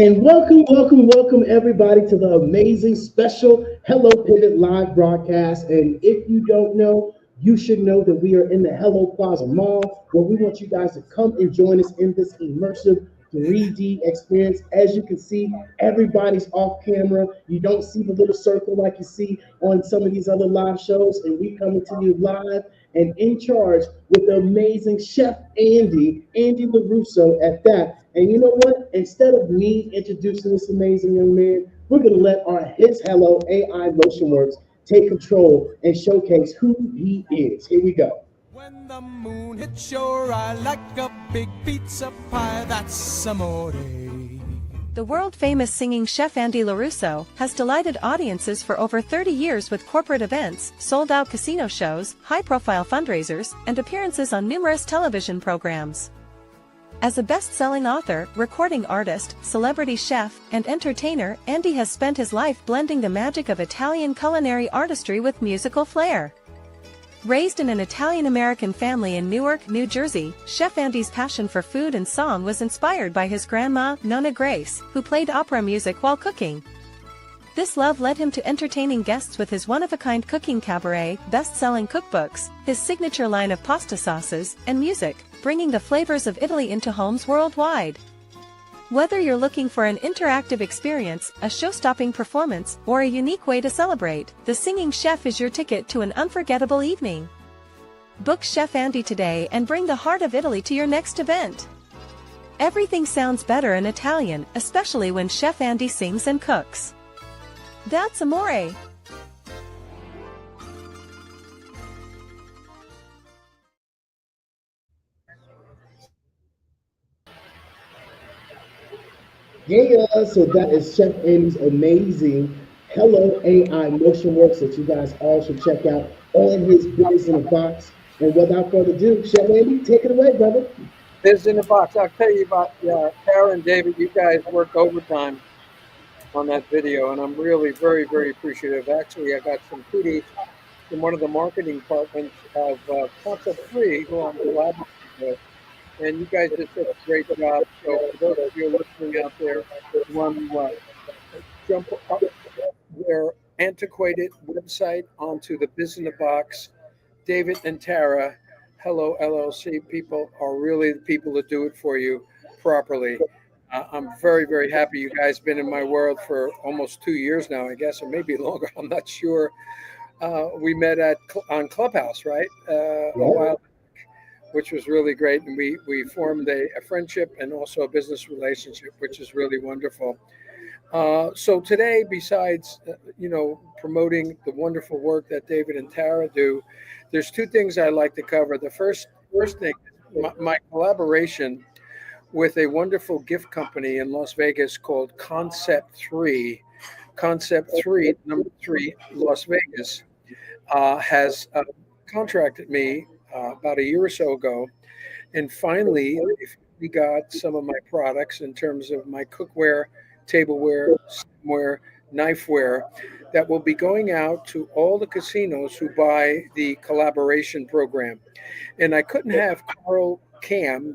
And welcome everybody to the amazing special Hello Pivot live broadcast. And if you don't know, you should know that we are in the Hello Plaza Mall where we want you guys to come and join us in this immersive 3D experience. As you can see, everybody's off camera. You don't see the little circle like you see on some of these other live shows. And we coming to you live and in charge with the amazing Chef Andy LaRusso at that. And you know what? Instead of me introducing this amazing young man, we're going to let his Hello AI Motion Works take control and showcase who he is. Here we go. When the moon hits your eye like a big pizza pie, that's amore. The world-famous singing Chef Andy LaRusso has delighted audiences for over 30 years with corporate events, sold-out casino shows, high-profile fundraisers, and appearances on numerous television programs. As a best-selling author, recording artist, celebrity chef, and entertainer, Andy has spent his life blending the magic of Italian culinary artistry with musical flair. Raised in an Italian-American family in Newark, New Jersey, Chef Andy's passion for food and song was inspired by his grandma, Nonna Grace, who played opera music while cooking. This love led him to entertaining guests with his one-of-a-kind cooking cabaret, best-selling cookbooks, his signature line of pasta sauces, and music, bringing the flavors of Italy into homes worldwide. Whether you're looking for an interactive experience, a show-stopping performance, or a unique way to celebrate, the singing chef is your ticket to an unforgettable evening. Book Chef Andy today and bring the heart of Italy to your next event. Everything sounds better in Italian, especially when Chef Andy sings and cooks. That's amore. Yeah, so that is Chef Andy's amazing Hello AI Motion Works that you guys all should check out on his Biz-N-A-Box. And without further ado, Chef Andy, take it away, brother. Biz-N-A-Box. I'll tell you about Tara and David. You guys worked overtime on that video, and I'm really very, very appreciative. Actually, I got some kudos from one of the marketing departments of Concept 3, who I'm collaborating with. And you guys did such a great job. So for those of you listening out there who want to jump up their antiquated website onto the Biz-N-A-Box, David and Tara, Hello LLC people are really the people that do it for you properly. I'm very, very happy you guys been in my world for almost 2 years now, I guess, or maybe longer. I'm not sure. We met on Clubhouse, right? A while, which was really great. And we formed a friendship and also a business relationship, which is really wonderful. So today, besides, promoting the wonderful work that David and Tara do, there's two things I'd like to cover. The first thing, my collaboration with a wonderful gift company in Las Vegas called Concept 3. Concept 3, number 3, Las Vegas, has contracted me about a year or so ago. And finally, we got some of my products in terms of my cookware, tableware, stemware, knifeware that will be going out to all the casinos who buy the collaboration program. And I couldn't have Carl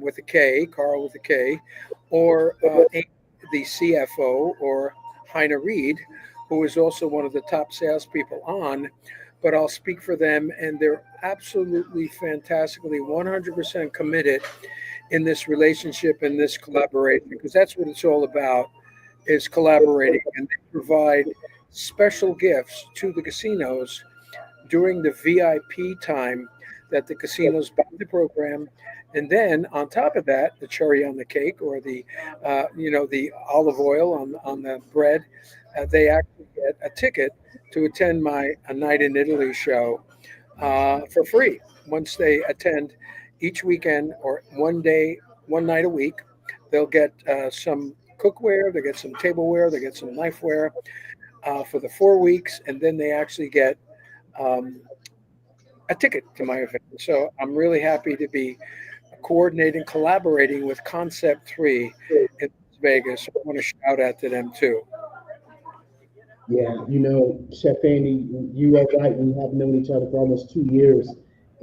with a K, or the CFO, or Heiner Reed, who is also one of the top salespeople on, but I'll speak for them, and they're absolutely fantastically 100% committed in this relationship and this collaboration, because that's what it's all about, is collaborating. And they provide special gifts to the casinos during the VIP time that the casinos buy the program. And then on top of that, the cherry on the cake, or the the olive oil on the bread, they actually get a ticket to attend a Night in Italy show for free once they attend each weekend, or one night a week. They'll get some cookware, they get some tableware, they get some knifeware for the 4 weeks, and then they actually get a ticket to my event. So I'm really happy to be collaborating with Concept 3 in Las Vegas. I want to shout out to them too. Yeah, Chef Andy, you are right. We have known each other for almost 2 years,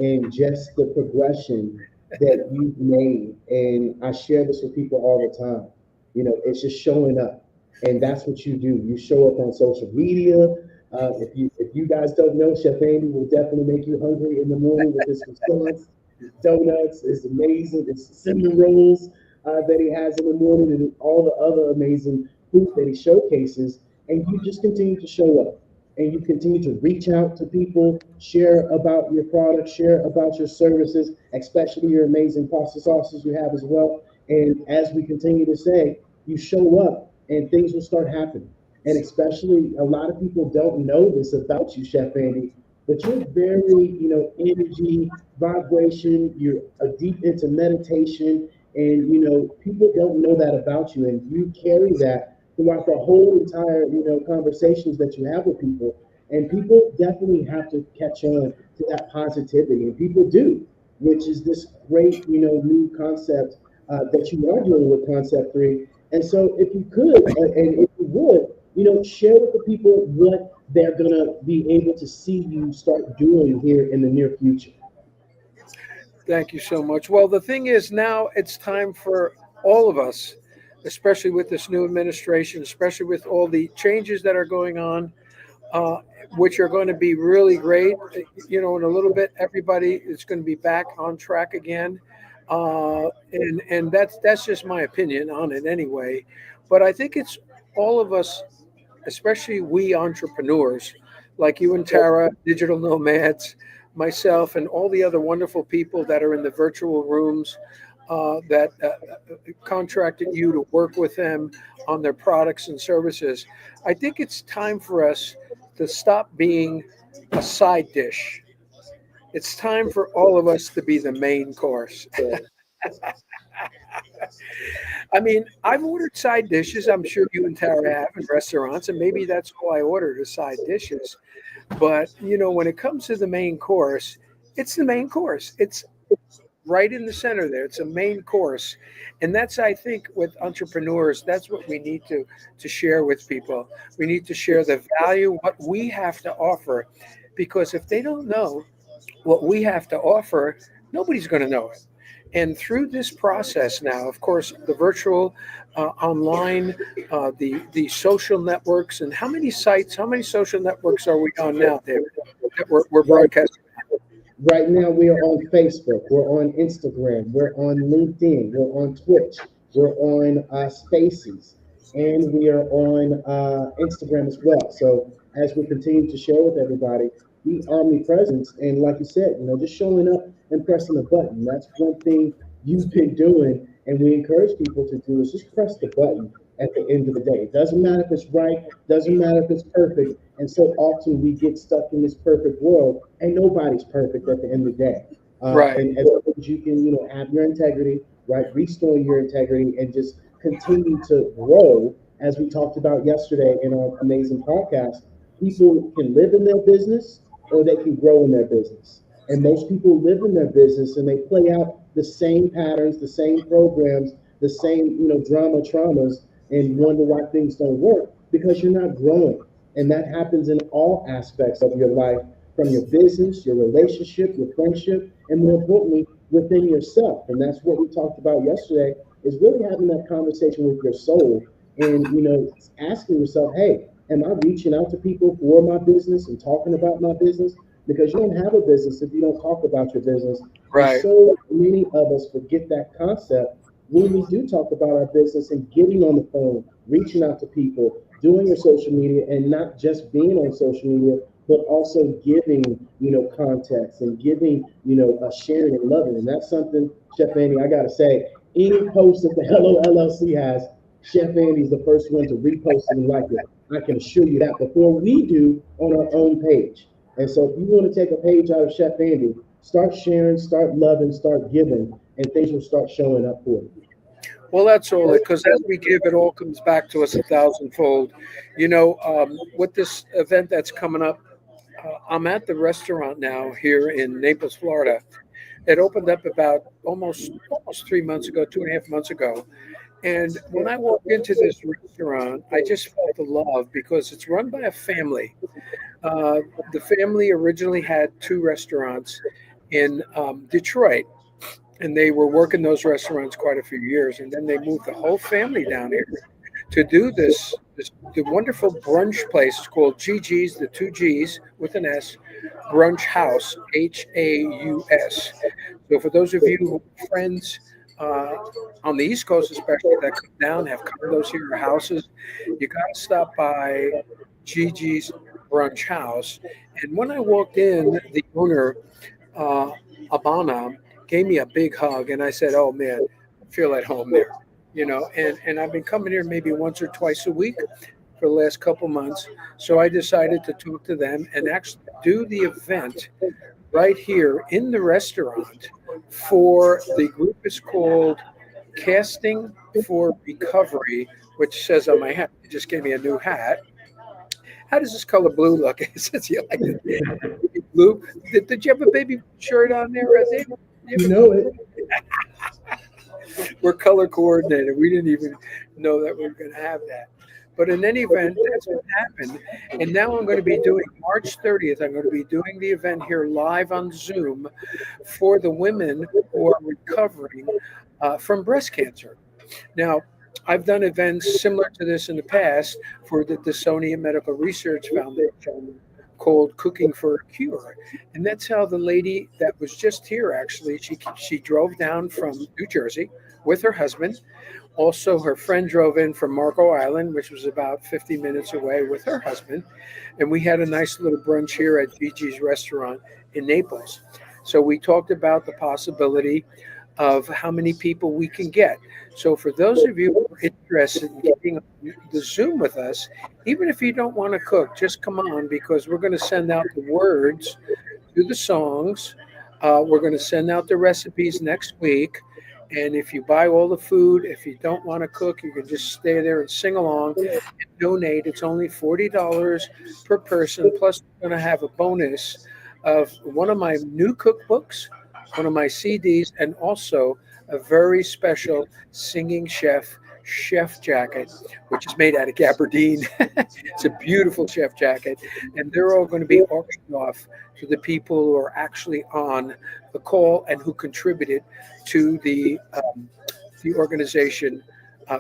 and just the progression that you've made, and I share this with people all the time. It's just showing up, and that's what you do. You show up on social media. If you guys don't know, Chef Andy will definitely make you hungry in the morning with his croissants, his donuts. It's amazing. It's cinnamon rolls that he has in the morning, and all the other amazing food that he showcases. And you just continue to show up, and you continue to reach out to people, share about your product, share about your services, especially your amazing pasta sauces you have as well. And as we continue to say, you show up and things will start happening. And especially a lot of people don't know this about you, Chef Andy, but you're very, energy, vibration, you're deep into meditation, and people don't know that about you. And you carry that throughout the whole entire, conversations that you have with people. And people definitely have to catch on to that positivity. And people do, which is this great, new concept that you are doing with Concept 3. And so if you could, and if you would, share with the people what they're going to be able to see you start doing here in the near future. Thank you so much. Well, the thing is, now it's time for all of us, especially with this new administration, especially with all the changes that are going on, uh, which are going to be really great. In a little bit, everybody is going to be back on track again, and that's just my opinion on it anyway. But I think it's all of us, especially we entrepreneurs like you and Tara, digital nomads, myself, and all the other wonderful people that are in the virtual rooms that contracted you to work with them on their products and services. I think it's time for us to stop being a side dish. It's time for all of us to be the main course. I mean, I've ordered side dishes. I'm sure you and Tara have in restaurants, and maybe that's all I ordered is side dishes. But when it comes to the main course, it's the main course. It's right in the center there. It's a main course, and that's, I think, with entrepreneurs, that's what we need to share with people. We need to share the value, what we have to offer, because if they don't know what we have to offer, nobody's going to know it. And through this process now, of course, the virtual, online, the social networks, and how many sites, how many social networks are we on now, David? That we're Right, broadcasting. right now, we are on Facebook, we're on Instagram, we're on LinkedIn, we're on Twitch, we're on Spaces, and we are on Instagram as well. So as we continue to share with everybody, be omnipresent, and like you said, just showing up and pressing a button. That's one thing you've been doing, and we encourage people to do is just press the button at the end of the day. It doesn't matter if it's right, doesn't matter if it's perfect. And so often we get stuck in this perfect world, and nobody's perfect at the end of the day. Right. And as long as you can, have your integrity, right, restore your integrity, and just continue to grow, as we talked about yesterday in our amazing podcast, people can live in their business or they can grow in their business. And most people live in their business and they play out the same patterns, the same programs, the same, traumas, and wonder why things don't work because you're not growing. And that happens in all aspects of your life, from your business, your relationship, your friendship, and more importantly, within yourself. And that's what we talked about yesterday, is really having that conversation with your soul and, asking yourself, hey, am I reaching out to people for my business and talking about my business? Because you don't have a business if you don't talk about your business. And Right. so many of us forget that concept when we do talk about our business and getting on the phone, reaching out to people, doing your social media, and not just being on social media, but also giving, context and giving, sharing and loving. And that's something, Chef Andy, I got to say, any post that the Hello LLC has, Chef Andy's the first one to repost it and like it. I can assure you that before we do on our own page. And so if you want to take a page out of Chef Andy, start sharing, start loving, start giving, and things will start showing up for you. Well, that's all it, because as we give, it all comes back to us a thousandfold. With this event that's coming up, I'm at the restaurant now here in Naples, Florida. It opened up about almost 3 months ago, 2.5 months ago. And when I walked into this restaurant, I just felt the love because it's run by a family. Uh, the family originally had two restaurants in Detroit, and they were working those restaurants quite a few years, and then they moved the whole family down here to do this the wonderful brunch place. It's called Gigi's, the two G's with an S, Brunch House, Haus. So for those of you who are friends on the East Coast, especially that come down, have condos here or houses, you got to stop by Gigi's Brunch House. And when I walked in, the owner, uh, Abana, gave me a big hug, and I said, "Oh man, I feel at home there." And I've been coming here maybe once or twice a week for the last couple months. So I decided to talk to them and actually do the event right here in the restaurant for the group is called Casting for Recovery, which says on my hat, they just gave me a new hat. How does this color blue look? It says you like it blue. Did you have a baby shirt on there, Dave? You know it. We're color coordinated. We didn't even know that we were going to have that. But in any event, that's what happened. And now I'm going to be doing March 30th. I'm going to be doing the event here live on Zoom for the women who are recovering from breast cancer. Now, I've done events similar to this in the past for the Smithsonian Medical Research Foundation called Cooking for a Cure. And that's how the lady that was just here, actually, she drove down from New Jersey with her husband. Also, her friend drove in from Marco Island, which was about 50 minutes away with her husband. And we had a nice little brunch here at Gigi's restaurant in Naples. So we talked about the possibility of how many people we can get. So for those of you who are interested in getting on the Zoom with us, even if you don't want to cook, just come on, because we're going to send out the words to the songs. We're going to send out the recipes next week. And if you buy all the food, if you don't want to cook, you can just stay there and sing along and donate. It's only $40 per person. Plus, we're going to have a bonus of one of my new cookbooks, one of my CDs, and also a very special singing chef jacket, which is made out of gabardine. It's a beautiful chef jacket, and they're all going to be auctioned off to the people who are actually on the call and who contributed to the organization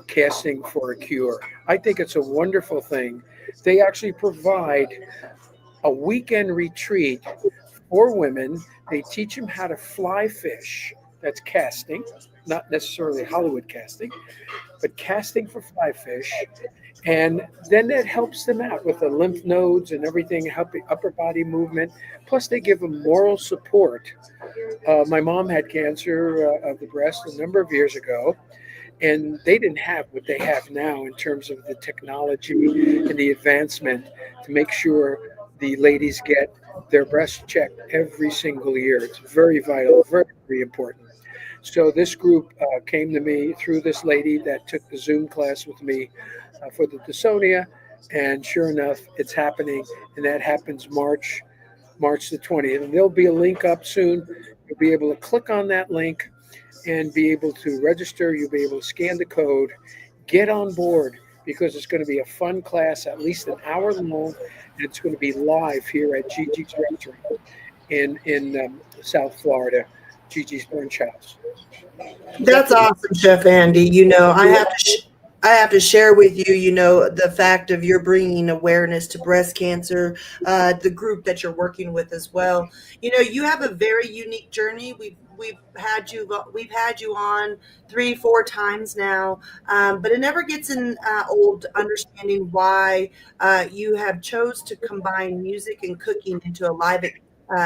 Casting for a Cure. I think it's a wonderful thing. They actually provide a weekend retreat for women. They teach them how to fly fish. That's casting, not necessarily Hollywood casting, but casting for fly fish. And then that helps them out with the lymph nodes and everything, helping upper body movement. Plus, they give them moral support. My mom had cancer of the breast a number of years ago, and they didn't have what they have now in terms of the technology and the advancement to make sure the ladies get their breast checked every single year. It's very vital, very, very important. So this group came to me through this lady that took the Zoom class with me for the Dasonia, and sure enough, it's happening, and that happens March the 20th. And there'll be a link up soon. You'll be able to click on that link and be able to register. You'll be able to scan the code, get on board, because it's going to be a fun class, at least an hour long, and it's going to be live here at Gigi's Restaurant in South Florida, Gigi's Brunch House. That's awesome, Chef Andy. I have to share with you, the fact of you're bringing awareness to breast cancer, the group that you're working with as well. You have a very unique journey. We've had you on 3-4 times now, but it never gets old understanding why you have chose to combine music and cooking into a live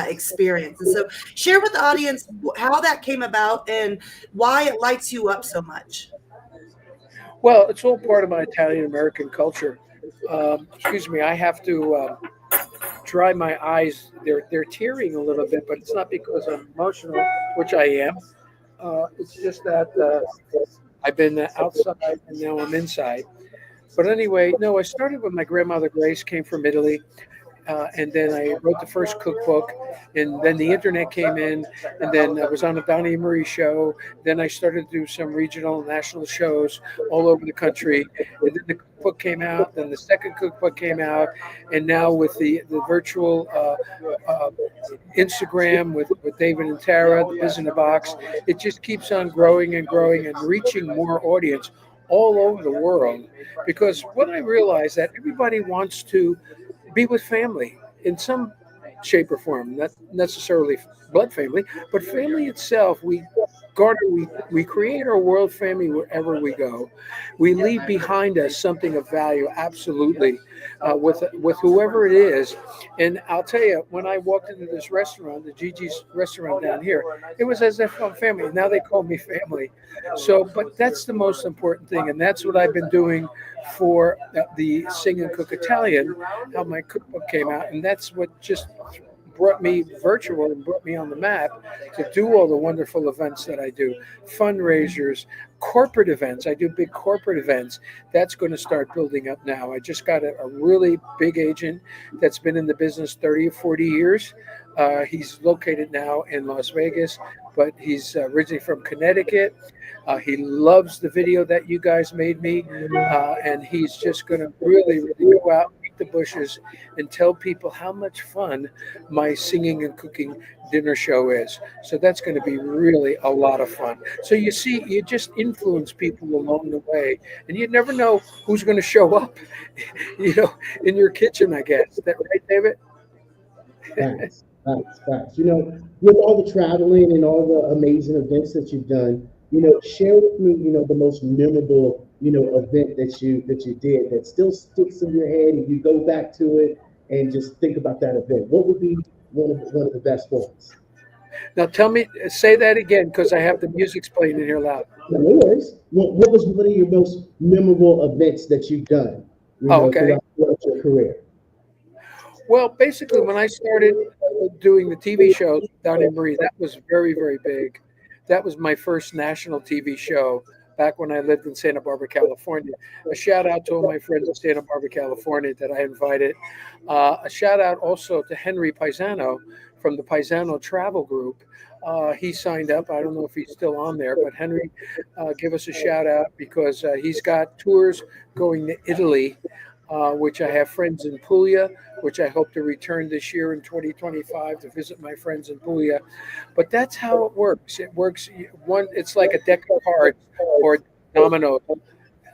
experience. And so share with the audience how that came about and why it lights you up so much. Well, it's all part of my Italian American culture. Excuse me, I have to dry my eyes. They're tearing a little bit, but it's not because I'm emotional, which I am. It's just that I've been outside and now I'm inside. But anyway, no, I started with my grandmother Grace, came from Italy. and then I wrote the first cookbook, and then the internet came in, and then I was on the Donnie Marie show. Then I started to do some regional and national shows all over the country, and then the cookbook came out, then the second cookbook came out, and now with the virtual Instagram with David and Tara, the Biz-N-A-Box, it just keeps on growing and growing and reaching more audience all over the world. Because what I realized that everybody wants to be with family in some shape or form, not necessarily blood family, but family itself. We create our world family wherever we go. We leave behind us something of value, absolutely, with whoever it is. And I'll tell you, when I walked into this restaurant, the Gigi's restaurant down here, it was as if I'm family. Now they call me family. So, but that's the most important thing, and that's what I've been doing for the Sing and Cook Italian, how my cookbook came out, and that's what just brought me virtual and brought me on the map to do all the wonderful events that I do, fundraisers, corporate events. I do big corporate events. That's going to start building up now. I just got a really big agent that's been in the business 30 or 40 years. He's located now in Las Vegas, but he's originally from Connecticut. He loves the video that you guys made me, and he's just going to really go out, beat the bushes, and tell people how much fun my singing and cooking dinner show is. So that's going to be really a lot of fun. So you see, you just influence people along the way, and you never know who's going to show up, in your kitchen, I guess. Is that right, David? Facts, facts. With all the traveling and all the amazing events that you've done, share with me, the most memorable, event that you did that still sticks in your head and you go back to it and just think about that event. What would be one of the best ones? Now say that again, because I have the music playing in here loud. No worries. What was one of your most memorable events that you've done, okay, throughout your career? Well, basically, when I started doing the TV shows, Donnie Marie, that was very, very big. That was my first national TV show back when I lived in Santa Barbara, California. A shout out to all my friends in Santa Barbara, California that I invited. A shout out also to Henry Paisano from the Paisano Travel Group. He signed up. I don't know if he's still on there, but Henry, give us a shout out because he's got tours going to Italy, which I have friends in Puglia, which I hope to return this year in 2025 to visit my friends in Puglia. But that's how it works. It works it's like a deck of cards or dominoes.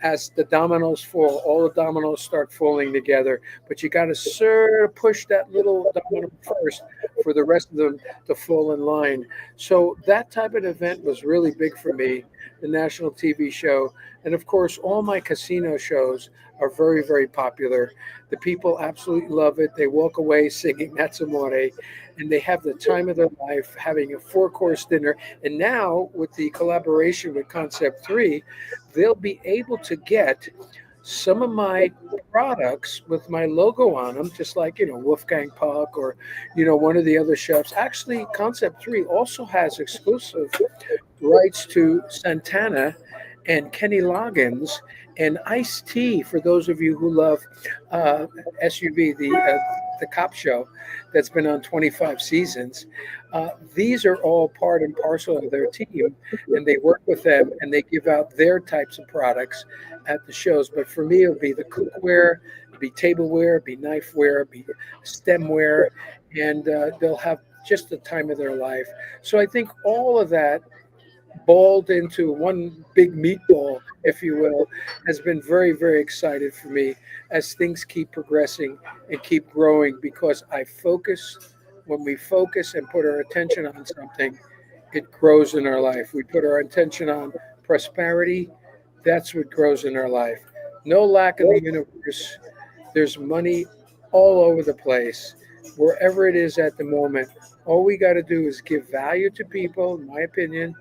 As the dominoes fall, all the dominoes start falling together. But you got to sort of push that little domino first for the rest of them to fall in line. So that type of event was really big for me, the national TV show. And of course, all my casino shows are very, very popular. The people absolutely love it. They walk away singing That's Amore, and they have the time of their life having a 4-course dinner. And now with the collaboration with Concept 3, they'll be able to get some of my products with my logo on them, just like, Wolfgang Puck or, one of the other chefs. Actually, Concept 3 also has exclusive rights to Santana and Kenny Loggins and Ice-T, for those of you who love SUV, the cop show that's been on 25 seasons. These are all part and parcel of their team, and they work with them, and they give out their types of products at the shows. But for me, it'll be the cookware, it'll be tableware, it'll be knifeware, it'll be stemware, and they'll have just the time of their life. So I think all of that balled into one big meatball, if you will, has been very, very excited for me as things keep progressing and keep growing, because when we focus and put our attention on something, it grows in our life. We put our attention on prosperity, that's what grows in our life. No lack in the universe. There's money all over the place, wherever it is at the moment. All we got to do is give value to people, in my opinion,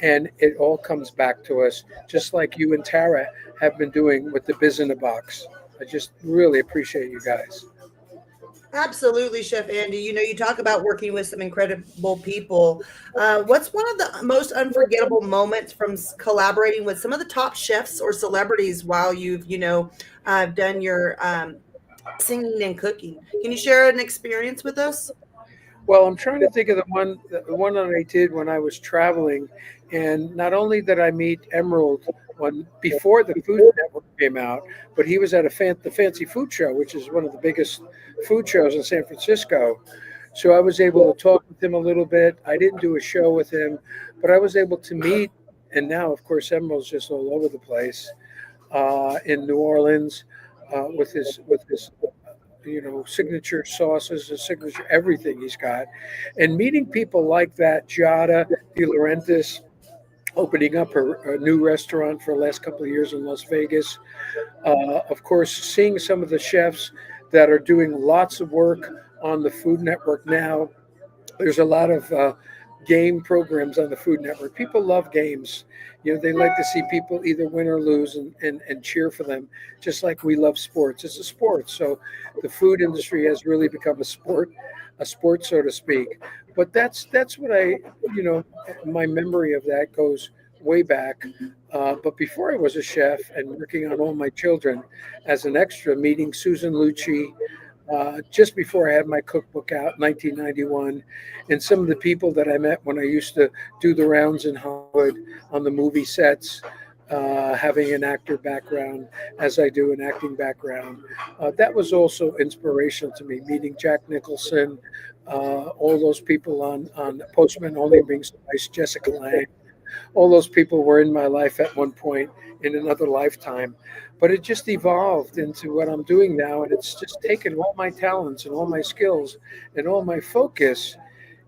and it all comes back to us, just like you and Tara have been doing with the Biz-N-A-Box. I just really appreciate you guys. Absolutely, Chef Andy. You talk about working with some incredible people. What's one of the most unforgettable moments from collaborating with some of the top chefs or celebrities while you've, done your singing and cooking. Can you share an experience with us? Well, I'm trying to think of the one that I did when I was traveling, and not only did I meet Emerald when before the Food Network came out, but he was at the Fancy Food Show, which is one of the biggest food shows in San Francisco. So I was able to talk with him a little bit. I didn't do a show with him, but I was able to meet. And now, of course, Emerald's just all over the place in New Orleans with his signature sauces, his signature everything he's got, and meeting people like that, Giada De Laurentiis, opening up a new restaurant for the last couple of years in Las Vegas. Of course, seeing some of the chefs that are doing lots of work on the Food Network now. There's a lot of game programs on the Food Network. People love games. They like to see people either win or lose and cheer for them, just like we love sports. It's a sport. So the food industry has really become a sport, so to speak. But that's what my memory of that goes way back. But before I was a chef and working on all my children as an extra, meeting Susan Lucci, just before I had my cookbook out, 1991, and some of the people that I met when I used to do the rounds in Hollywood on the movie sets, having an actor background as I do an acting background. That was also inspirational to me, meeting Jack Nicholson, all those people on Postman Only Being Spice, Jessica Lange. All those people were in my life at one point in another lifetime, but it just evolved into what I'm doing now, and it's just taken all my talents and all my skills and all my focus.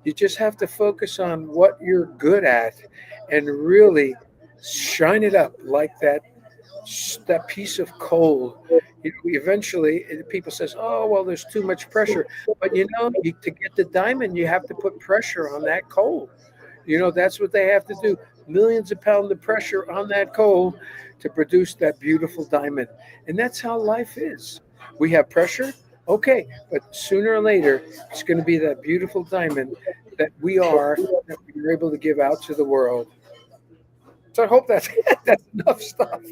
You just have to focus on what you're good at and really shine it up like that piece of coal. Eventually people says, oh well, there's too much pressure, but to get the diamond you have to put pressure on that coal. That's what they have to do. Millions of pounds of pressure on that coal to produce that beautiful diamond. And that's how life is. We have pressure, okay, but sooner or later, it's going to be that beautiful diamond that we're able to give out to the world. So I hope that's enough stuff.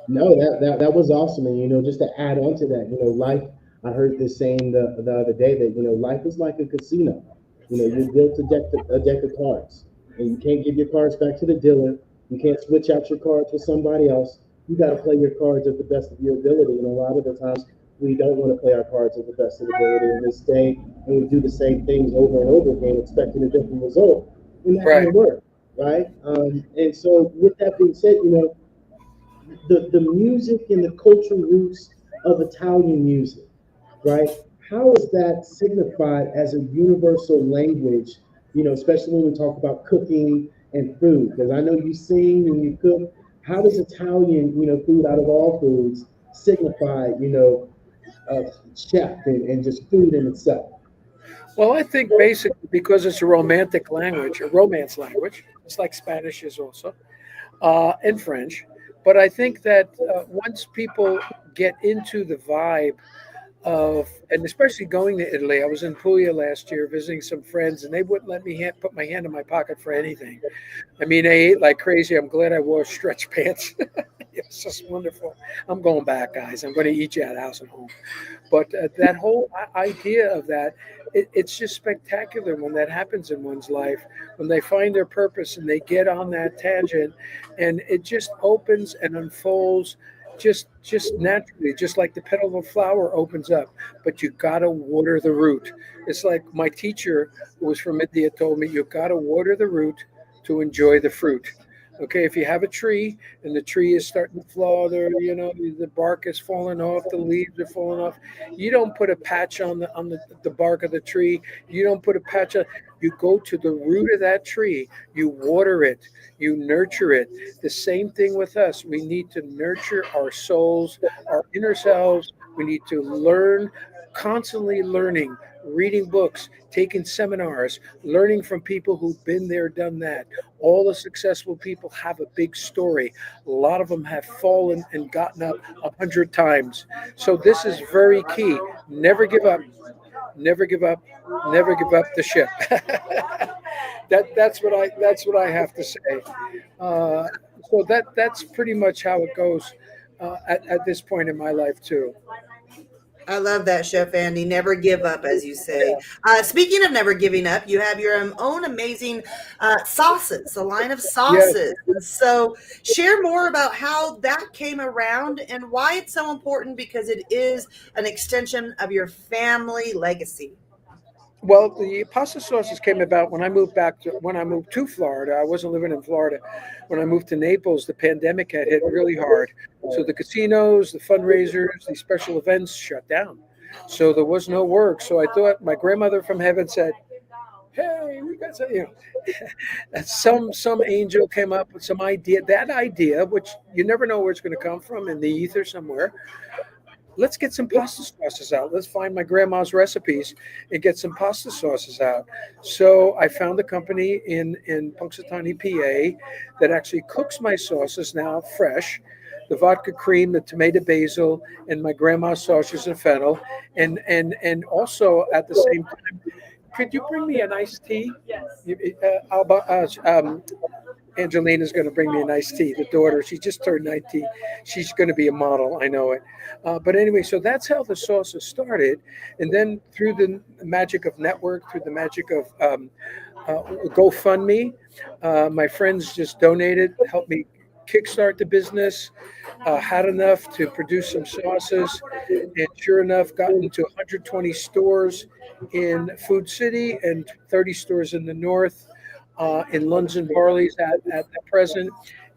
No, that was awesome. And just to add on to that, life. I heard this saying the other day that life is like a casino. You're dealt a deck of cards, and you can't give your cards back to the dealer. You can't switch out your cards with somebody else. You got to play your cards at the best of your ability. And a lot of the times, we don't want to play our cards at the best of the ability, and we stay and we do the same things over and over again, expecting a different result. And that Right. doesn't work, right? And so, with that being said, the music and the cultural roots of Italian music, right? How is that signified as a universal language, especially when we talk about cooking and food? Because I know you sing and you cook. How does Italian, food out of all foods signify, chef and just food in itself? Well, I think basically because it's a romantic language, a romance language, it's like Spanish is also, and French. But I think that once people get into the vibe and especially going to Italy, I was in Puglia last year visiting some friends, and they wouldn't let me put my hand in my pocket for anything. I mean, I ate like crazy. I'm glad I wore stretch pants. It's just wonderful. I'm going back, guys. I'm going to eat you at house and home. But that whole idea of that, it's just spectacular when that happens in one's life, when they find their purpose and they get on that tangent, and it just opens and unfolds just naturally, just like the petal of a flower opens up. But you gotta water the root. It's like my teacher, who was from India, told me, you gotta water the root to enjoy the fruit. Okay, if you have a tree and the tree is starting to flounder, the bark is falling off, the leaves are falling off. You don't put a patch on the bark of the tree. You don't put a patch on. You go to the root of that tree. You water it. You nurture it. The same thing with us. We need to nurture our souls, our inner selves. We need to learn, constantly learning, reading books, taking seminars, learning from people who've been there, done that. All the successful people have a big story. A lot of them have fallen and gotten up 100 times. So this is very key. Never give up. Never give up. Never give up the ship. That's what I have to say. So that's pretty much how it goes at this point in my life too. I love that, Chef Andy. Never give up, as you say. Speaking of never giving up, you have your own amazing sauces, a line of Yes. sauces. So, share more about how that came around and why it's so important, because it is an extension of your family legacy. Well, the pasta sauces came about when I moved to Florida. I wasn't living in Florida. When I moved to Naples, the pandemic had hit really hard. So the casinos, the fundraisers, the special events shut down. So there was no work. So I thought my grandmother from heaven said, "Hey, we got some, and some angel came up with some idea. That idea, which you never know where it's going to come from, in the ether somewhere. Let's get some pasta sauces out. Let's find my grandma's recipes and get some pasta sauces out." So I found a company in Punxsutawney, PA, that actually cooks my sauces now fresh. The vodka cream, the tomato basil, and my grandma's sausage and fennel, and also at the same time, could you bring me an iced tea? Yes. Angelina's going to bring me an iced tea. The daughter, she just turned 19. She's going to be a model. I know it. But anyway, so that's how the sauces started. And then through the magic of network, through the magic of GoFundMe, my friends just donated, helped me kickstart the business, had enough to produce some sauces, and sure enough, got into 120 stores in Food City and 30 stores in the north, in Lunds and Barley's at the present.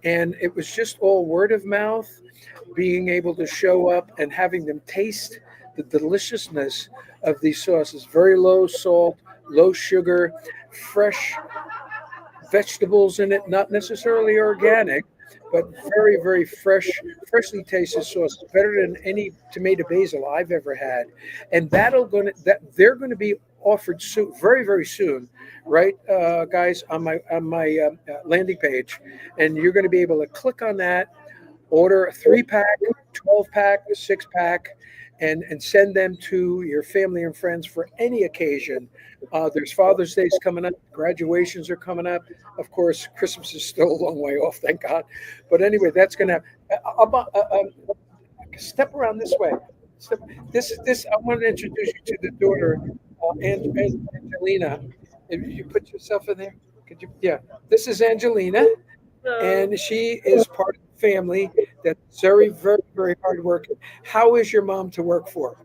And it was just all word of mouth, being able to show up and having them taste the deliciousness of these sauces. Very low salt, low sugar, fresh vegetables in it, not necessarily organic, but very, very freshly tasted sauce, better than any tomato basil I've ever had. And that they're going to be offered soon, very, very soon, right, guys, on my landing page, and you're going to be able to click on that, order a 3-pack, 12-pack, 6-pack, and send them to your family and friends for any occasion. There's Father's Day's coming up, graduations are coming up. Of course, Christmas is still a long way off, thank God. But anyway, that's going to step around this way. This. I want to introduce you to the daughter, Angelina. If you put yourself in there, could you? Yeah, this is Angelina, and she is part of the family that's very, very, very hard working. How is your mom to work for?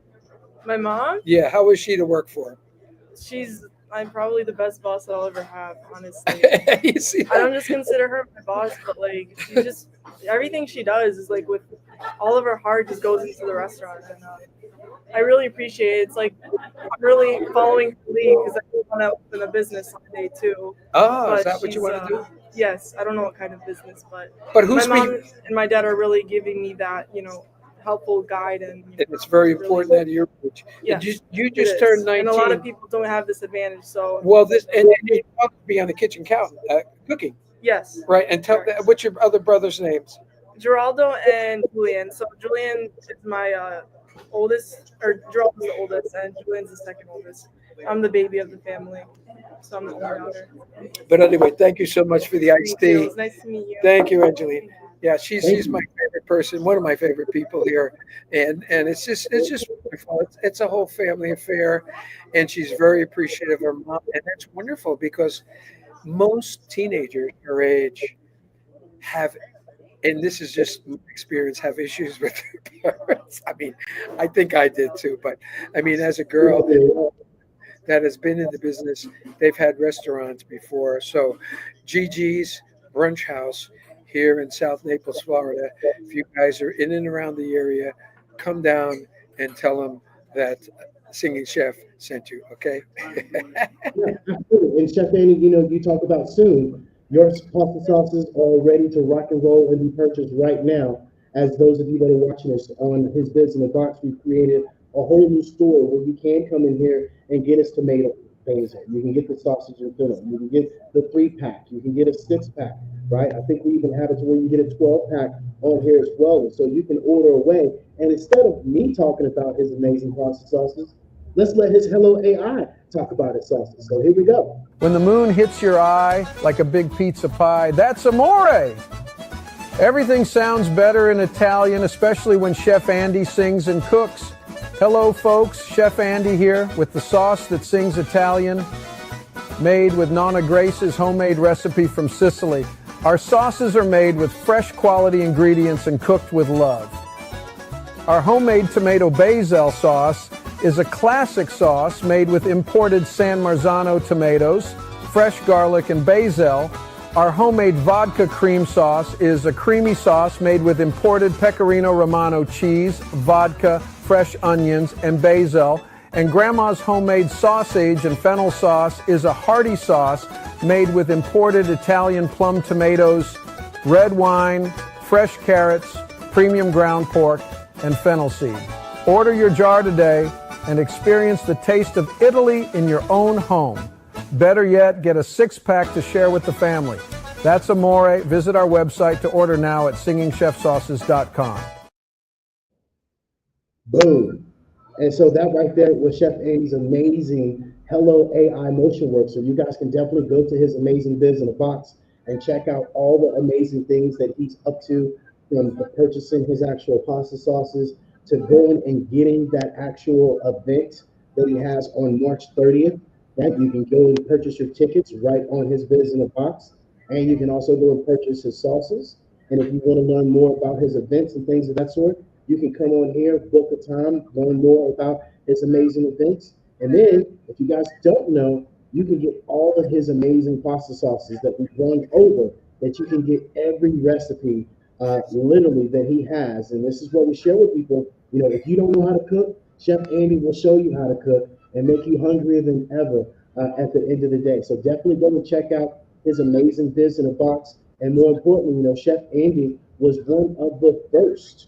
My mom? Yeah, how is she to work for? I'm probably the best boss that I'll ever have, honestly. You see I don't just consider her my boss, but like everything she does is like with all of her heart just goes into the restaurant, and I really appreciate it. It's like I'm really following her lead because I want to open a business someday too. Oh, is that what you want to do? Yes, I don't know what kind of business, but who's my mom and my dad are really giving me that, helpful guide, and it's very important at your age. Yeah, you just turned 19, and a lot of people don't have this advantage. So and you want to be on the kitchen counter cooking. Yes, right. And what's your other brothers' names? Geraldo and Julian. So Julian is my oldest, or Geraldo's the oldest, and Julian's the second oldest. I'm the baby of the family, so I'm the only daughter. But anyway, thank you so much for the iced tea. It was nice to meet you. Thank you, Angeline. Yeah, she's my favorite person, one of my favorite people here, and it's just wonderful. It's a whole family affair, and she's very appreciative of her mom, and that's wonderful because most teenagers her age have, and this is just my experience, have issues with their parents. I mean, I think I did too, but I mean, as a girl that has been in the business, they've had restaurants before. So Gigi's Brunch House here in South Naples, Florida. If you guys are in and around the area, come down and tell them that Singing Chef sent you, okay? Yeah, absolutely. And Chef Andy, you talk about soon, your pasta sauces are ready to rock and roll and be purchased right now. As those of you that are watching us on his Biz-N-A-Box, we've created a whole new store where you can come in here and get us tomato basil. You can get the sausage and fennel. You can get the 3-pack. You can get a 6-pack, right? I think we even have it to where you get a 12-pack on here as well. And so you can order away. And instead of me talking about his amazing pasta sauces, let's let his Hello AI talk about his sauces. So here we go. When the moon hits your eye like a big pizza pie, that's amore. Everything sounds better in Italian, especially when Chef Andy sings and cooks. Hello, folks. Chef Andy here with the sauce that sings Italian, made with Nonna Grace's homemade recipe from Sicily. Our sauces are made with fresh quality ingredients and cooked with love. Our homemade tomato basil sauce is a classic sauce made with imported San Marzano tomatoes, fresh garlic, and basil. Our homemade vodka cream sauce is a creamy sauce made with imported Pecorino Romano cheese, vodka, fresh onions, and basil. And Grandma's homemade sausage and fennel sauce is a hearty sauce made with imported Italian plum tomatoes, red wine, fresh carrots, premium ground pork, and fennel seed. Order your jar today and experience the taste of Italy in your own home. Better yet, get a 6-pack to share with the family. That's Amore. Visit our website to order now at singingchefsauces.com. Boom. And so that right there was Chef Andy's amazing Hello AI motion work. So you guys can definitely go to his amazing Biz-N-A-Box and check out all the amazing things that he's up to, from purchasing his actual pasta sauces to going and getting that actual event that he has on March 30th. Right? You can go and purchase your tickets right on his Biz-N-A-Box. And you can also go and purchase his sauces. And if you want to learn more about his events and things of that sort, you can come on here, book a time, learn more about his amazing events. And then, if you guys don't know, you can get all of his amazing pasta sauces that we've gone over, that you can get every recipe literally that he has. And this is what we share with people. You know, if you don't know how to cook, Chef Andy will show you how to cook and make you hungrier than ever at the end of the day. So definitely go and check out his amazing Biz-N-A-Box. And more importantly, you know, Chef Andy was one of the first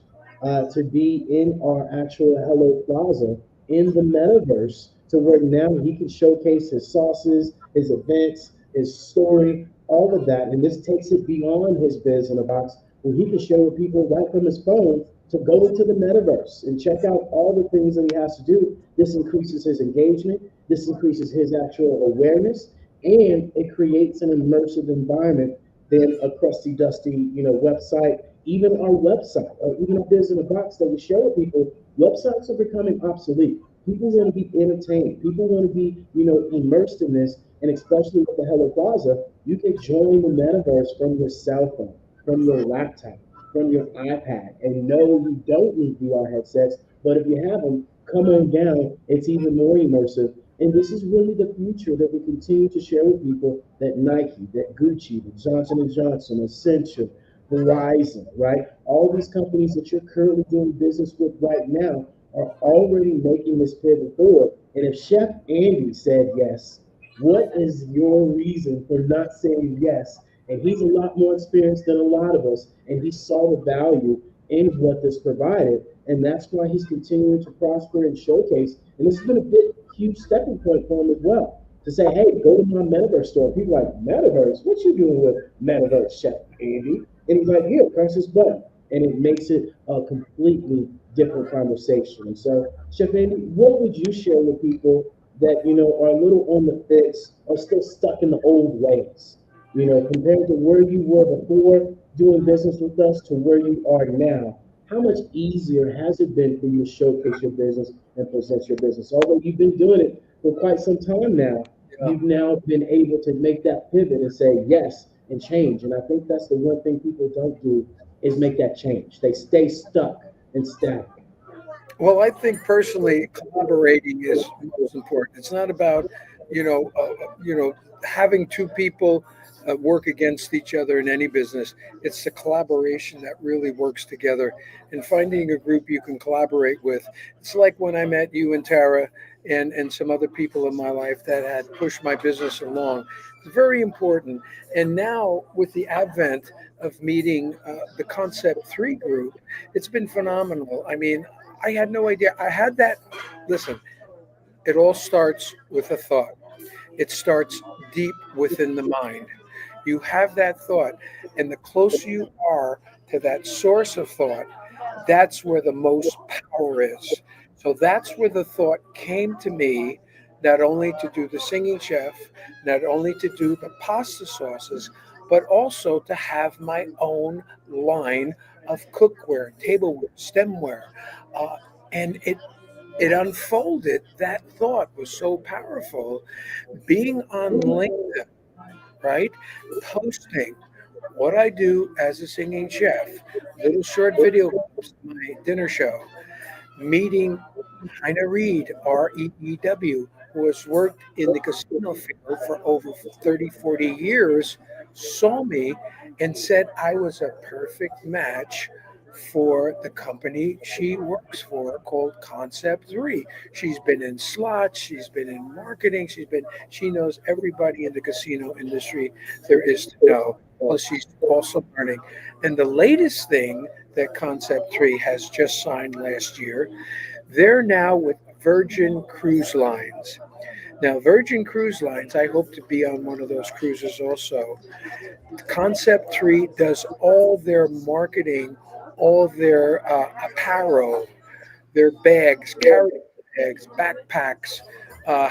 to be in our actual Hello Plaza in the metaverse, to where now he can showcase his sauces, his events, his story, all of that. And this takes it beyond his Biz-N-A-Box, where he can show people right from his phone to go into the metaverse and check out all the things that he has to do. This increases his engagement, this increases his actual awareness, and it creates an immersive environment than a crusty, dusty, you know, website. Even our website, or even our Biz-N-A-Box that we share with people, websites are becoming obsolete. People want to be entertained. People want to be, you know, immersed in this. And especially with the Hello Plaza, you can join the metaverse from your cell phone, from your laptop, from your iPad. And no, you don't need VR headsets, but if you have them, come on down. It's even more immersive. And this is really the future that we continue to share with people, that Nike, that Gucci, that Johnson & Johnson, Essential, Verizon, right? All these companies that you're currently doing business with right now are already making this pivot forward. And if Chef Andy said yes, what is your reason for not saying yes? And he's a lot more experienced than a lot of us, and he saw the value in what this provided. And that's why he's continuing to prosper and showcase. And this has been a big, huge stepping point for him as well, to say, hey, go to my metaverse store. People are like, metaverse? What you doing with metaverse, Chef Andy? And he's like, here, press this button. And it makes it a completely different conversation. And so, Chef Andy, what would you share with people that, you know, are a little on the fence, are still stuck in the old ways? You know, compared to where you were before doing business with us to where you are now, how much easier has it been for you to showcase your business and present your business? Although you've been doing it for quite some time now, you've now been able to make that pivot and say yes and change. And I think that's the one thing people don't do, is make that change. They stay stuck and stagnant. Well, I think personally, collaborating is most important. It's not about, having two people work against each other in any business. It's the collaboration that really works together, and finding a group you can collaborate with. It's like when I met you and Tara and some other people in my life that had pushed my business along. It's very important. And now with the advent of meeting the Concept 3 group, it's been phenomenal. I mean, I had no idea. I had that. Listen, it all starts with a thought. It starts deep within the mind. You have that thought, and the closer you are to that source of thought, that's where the most power is. So that's where the thought came to me, not only to do the Singing Chef, not only to do the pasta sauces, but also to have my own line of cookware, tableware, stemware. And it it unfolded. That thought was so powerful. Being on LinkedIn, right? Posting what I do as a singing chef, little short video clips, my dinner show, meeting Heina Reed, REEW, who has worked in the casino field for over 30, 40 years, saw me and said I was a perfect match for the company she works for called Concept 3. She's been in slots, she's been in marketing, she knows everybody in the casino industry there is to know. Plus she's also learning. And the latest thing that Concept 3 has just signed last year, they're now with Virgin Cruise Lines. Now, Virgin Cruise Lines, I hope to be on one of those cruises also. Concept 3 does all their marketing, all their apparel, their bags, carry bags, backpacks,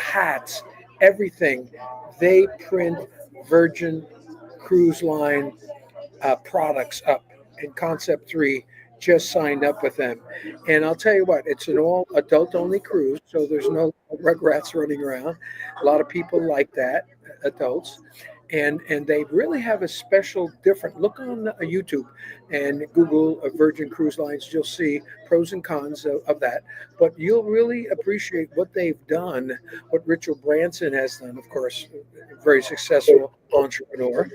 hats, everything. They print Virgin Cruise Line products up, and Concept 3 just signed up with them. And I'll tell you what, it's an all adult only cruise, so there's no rugrats running around. A lot of people like that, adults. And they really have a special different look on YouTube and Google Virgin Cruise Lines. You'll see pros and cons of that, but you'll really appreciate what they've done, what Richard Branson has done, of course, a very successful entrepreneur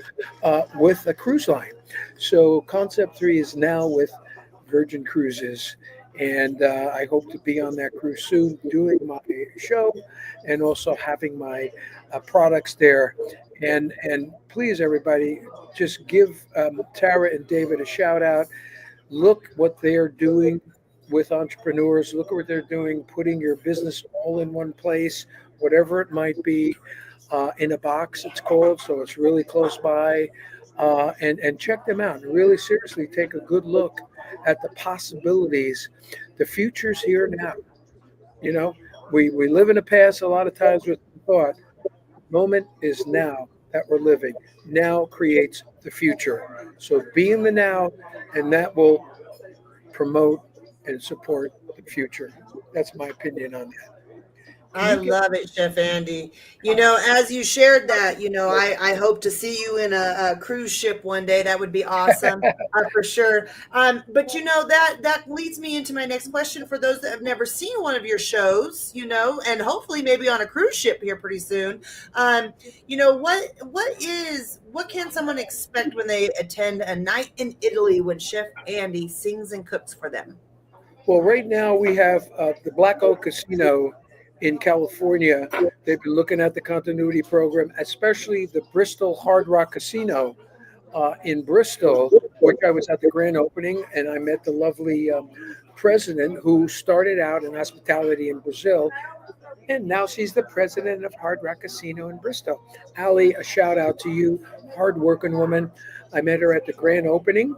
with a cruise line. So Concept 3 is now with Virgin Cruises, and I hope to be on that cruise soon, doing my show and also having my products there. And please, everybody, just give Tara and David a shout out. Look what they're doing with entrepreneurs. Look what they're doing, putting your business all in one place, whatever it might be, in a box, it's called. So it's really close by. And check them out. Really seriously take a good look at the possibilities. The future's here now. You know, we live in the past a lot of times with thought. Moment is now that we're living. Now creates the future. So be in the now, and that will promote and support the future. That's my opinion on that. I love it, Chef Andy. You know, as you shared that, you know, I hope to see you in a cruise ship one day. That would be awesome, for sure. But you know, that leads me into my next question for those that have never seen one of your shows, you know, and hopefully maybe on a cruise ship here pretty soon. You know, what can someone expect when they attend a night in Italy when Chef Andy sings and cooks for them? Well, right now we have the Black Oak Casino in California. They've been looking at the continuity program, especially the Bristol Hard Rock Casino in Bristol, which I was at the grand opening, and I met the lovely president who started out in hospitality in Brazil, and now she's the president of Hard Rock Casino in Bristol. Ali, a shout out to you, hardworking woman. I met her at the grand opening,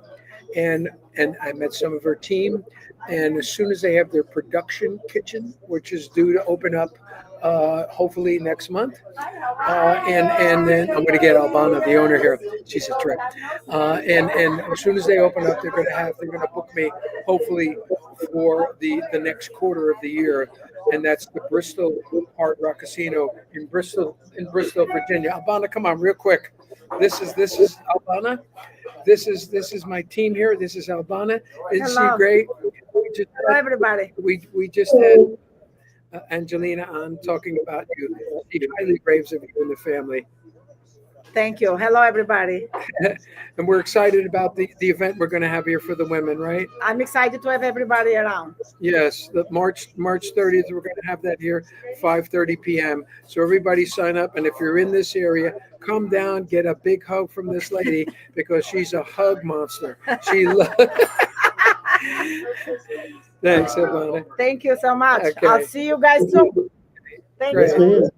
and I met some of her team. And as soon as they have their production kitchen, which is due to open up hopefully next month, and then I'm going to get Albana, the owner here. She's a trip. And as soon as they open up, they're going to book me hopefully for the next quarter of the year, and that's the Bristol Hard Rock Casino in Bristol, Virginia. Albana, come on, real quick. This is Albana. This is my team here. This is Albana. Isn't she great? Hello, everybody. We just had Angelina on talking about you. She highly raves of you and the family. Thank you. Hello, everybody. And we're excited about the event we're going to have here for the women, right? I'm excited to have everybody around. Yes, the March 30th, we're going to have that here, 5:30 p.m. So everybody sign up. And if you're in this area, come down, get a big hug from this lady because she's a hug monster. She loves. Thanks, Ivana. Thank you so much. Okay. I'll see you guys soon. Thank you.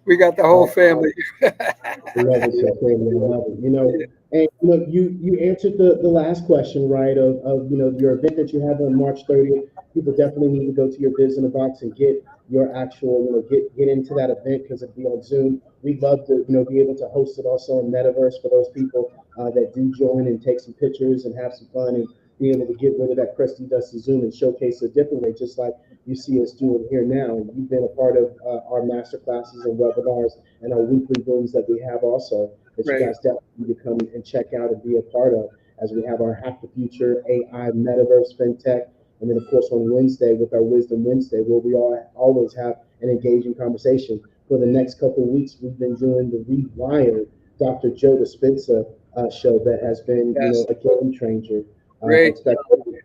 We got the whole family. Love it, Chef Andy. Love it. You know, and you answered the last question, right? Of your event that you have on March 30th. People definitely need to go to your Biz-N-A-Box and get your actual, get into that event because it'll be on Zoom. We'd love to, be able to host it also in Metaverse for those people that do join and take some pictures and have some fun and be able to get rid of that crusty, dusty Zoom and showcase a different way, just like you see us doing here now. You've been a part of our master classes and webinars and our weekly rooms that we have also that you Right. guys definitely need to come and check out and be a part of, as we have our Hack the Future, AI, Metaverse, FinTech, and then of course on Wednesday with our Wisdom Wednesday, where we always have an engaging conversation. For the next couple of weeks, we've been doing the Rewired Dr. Joe Dispenza show that has been, Yes. a game changer. Great. Especially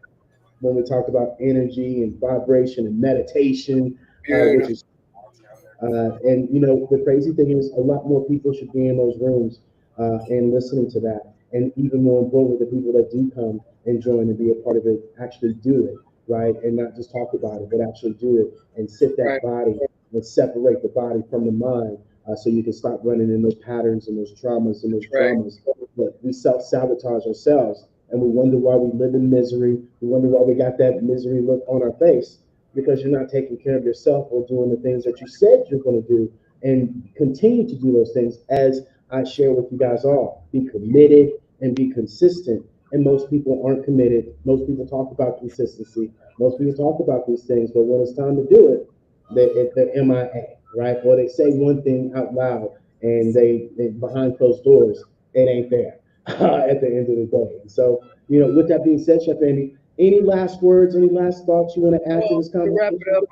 when we talk about energy and vibration and meditation, which is, and the crazy thing is, a lot more people should be in those rooms and listening to that. And even more importantly, the people that do come and join and be a part of it actually do it, right? And not just talk about it, but actually do it and sit that Right. body and separate the body from the mind, so you can stop running in those patterns and those traumas and those Right. dramas. But we self-sabotage ourselves, and we wonder why we live in misery. We wonder why we got that misery look on our face, because you're not taking care of yourself or doing the things that you said you're going to do, and continue to do those things as I share with you guys all. Be committed and be consistent. And most people aren't committed. Most people talk about consistency. Most people talk about these things, but when it's time to do it, they're MIA, right? Or they say one thing out loud and they behind closed doors, it ain't there at the end of the day. So, with that being said, Chef Andy, any last words, any last thoughts you want to add to this To conversation? wrap it up,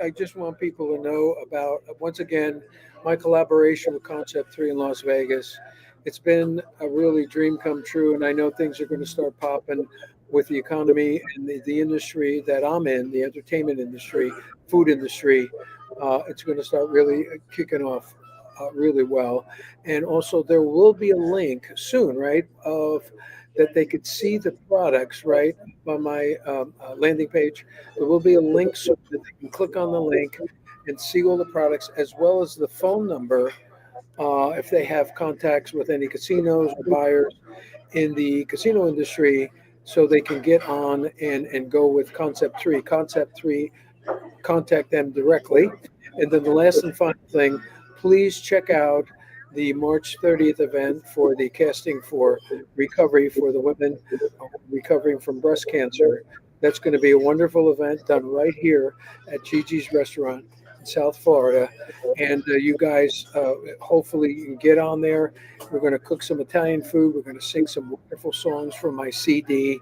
I just want people to know about, once again, my collaboration with Concept 3 in Las Vegas. It's been a really dream come true, and I know things are going to start popping with the economy and the industry that I'm in, the entertainment industry, food industry. It's going to start really kicking off really well. And also, there will be a link soon, right, of that they could see the products, right, on my landing page. There will be a link so that they can click on the link and see all the products, as well as the phone number if they have contacts with any casinos or buyers in the casino industry, so they can get on and go with Concept 3. Concept 3, contact them directly. And then the last and final thing, please check out the March 30th event for the casting for recovery for the women recovering from breast cancer. That's going to be a wonderful event done right here at Gigi's Restaurant in South Florida. And you guys, hopefully you can get on there. We're going to cook some Italian food. We're going to sing some wonderful songs from my CD,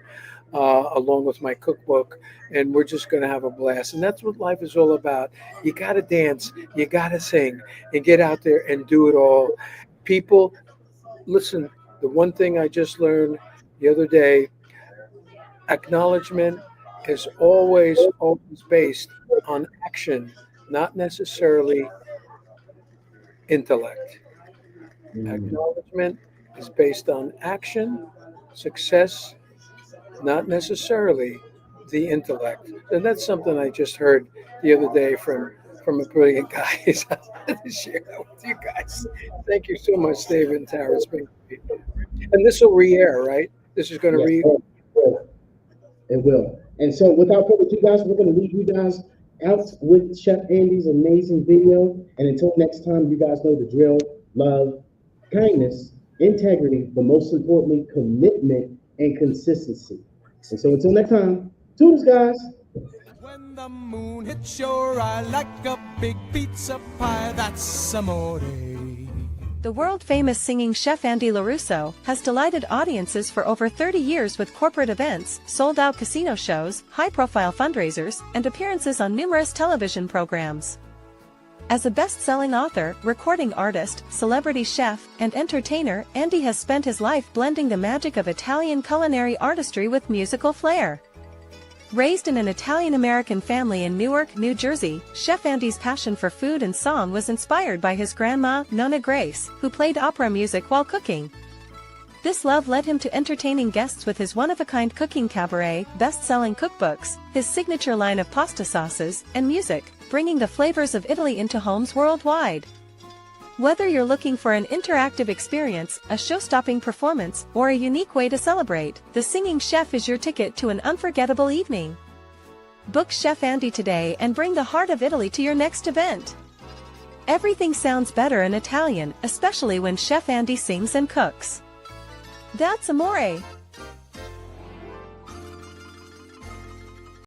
along with my cookbook. And we're just going to have a blast. And that's what life is all about. You got to dance, you got to sing, and get out there and do it all. People, listen, the one thing I just learned the other day, acknowledgement is always based on action, not necessarily intellect. Acknowledgement is based on action, success, not necessarily the intellect. And that's something I just heard the other day from a brilliant guy. I wanted to share that with you guys. Thank you so much, David and Tara. It's been great. And this will re-air, right? This is going to It will. And so without further ado, guys, we're going to leave you guys out with Chef Andy's amazing video. And until next time, you guys know the drill: love, kindness, integrity, but most importantly, commitment and consistency. And so until next time, toodles, guys. When the moon hits your eye like a big pizza pie, that's amore. The world-famous singing Chef Andy LaRusso has delighted audiences for over 30 years with corporate events, sold-out casino shows, high-profile fundraisers, and appearances on numerous television programs. As a best-selling author, recording artist, celebrity chef, and entertainer, Andy has spent his life blending the magic of Italian culinary artistry with musical flair. Raised in an Italian-American family in Newark, New Jersey, Chef Andy's passion for food and song was inspired by his grandma, Nonna Grace, who played opera music while cooking. This love led him to entertaining guests with his one-of-a-kind cooking cabaret, best-selling cookbooks, his signature line of pasta sauces, and music, bringing the flavors of Italy into homes worldwide. Whether you're looking for an interactive experience, a show-stopping performance, or a unique way to celebrate, the Singing Chef is your ticket to an unforgettable evening. Book Chef Andy today and bring the heart of Italy to your next event. Everything sounds better in Italian, especially when Chef Andy sings and cooks. That's amore.